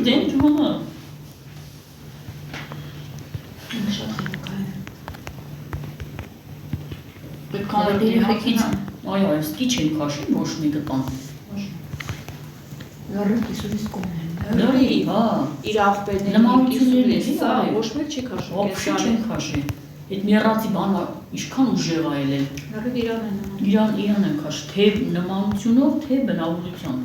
Դեն ջոմը։ Շատ խելոք է։ Կանադի այո, այս քիչ են քաշին, ոչ մի կտան։ Լարը կիսուրից կողմն են։ Լարի, հա։ Իր աղբերների նմանություններն են, սա ոչ մեկ չի քաշում։ Ոобще չեն քաշի։ Այդ մեռածի բանը ինչքան ուժեղ է ելել։ Լարը իրան են նման։ Իրան են քաշ, թե նմանությունով, թե բնավորությամբ։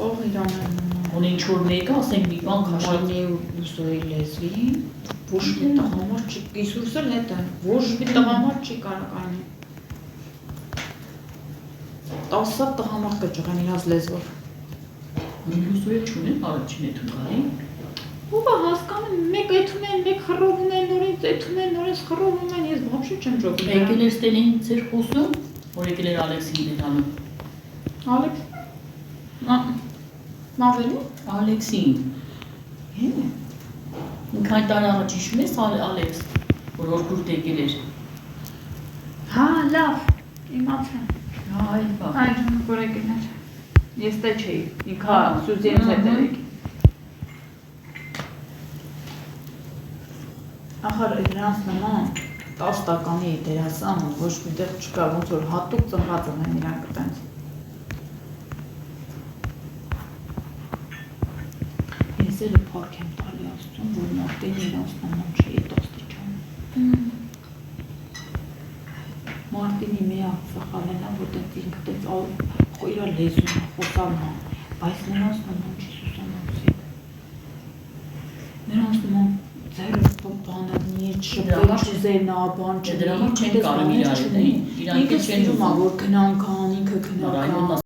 Ող իրան են նման։ Ոնց ինչ որ մեկը, ասենք մի բան քաշած Մայնի ու սոյի լեզվին ոչ մի տղամարդ չի, Իսուսը հետ է, ոչ մի տղամարդ չի կարող անի։ 10 տղամարդ կճղեն իրաց լեզվով։ Հուսույթ չունեն, առաջին էթում գալի։ Ո՞վ է հասկանում, մեկ էթում են, մեկ խռովում են, նորից էթում են, նորից խռովում են, ես вообще չեմ ճոգում։ Եկել էր Ստելին ձեր խոսում, որ եկել էր Ալեքսին դետանում։ Ալեքս։ Մավելի։ Ալեքսին։ Հեն։ Ինքան տար առաջ հիշում ես Ալեքս, որ օրգուրտ եկել էր։ Հա, լավ, իմացա։ Հա, այլ բա։ Այժմ որ եկել էր։ Ես տե չէի, ինքա Սուզիեն հետ էր եկել։ Ախր նրանց նման 10 տականի դերասան ոչ միտեղ չկա, ոնց որ հատուկ ծնված են իրանք տենց։ Ես էլ փառք եմ տալի Աստծուն, որ Մարտին իրանց նման չի տոստիճան։ Մարտինի միակ սխալն է, որ տենց ինքը տենց իր լեզուն խոսալն է, բայց նրանց նման չի Սուսանոսի։ Նրանց նման ձերը բանը նի շփվի չուզենա, բան Դրա համար չեն կարող իրար, իրանք չեն ուզում, որ գնանք ան, ինքը գնանք ան։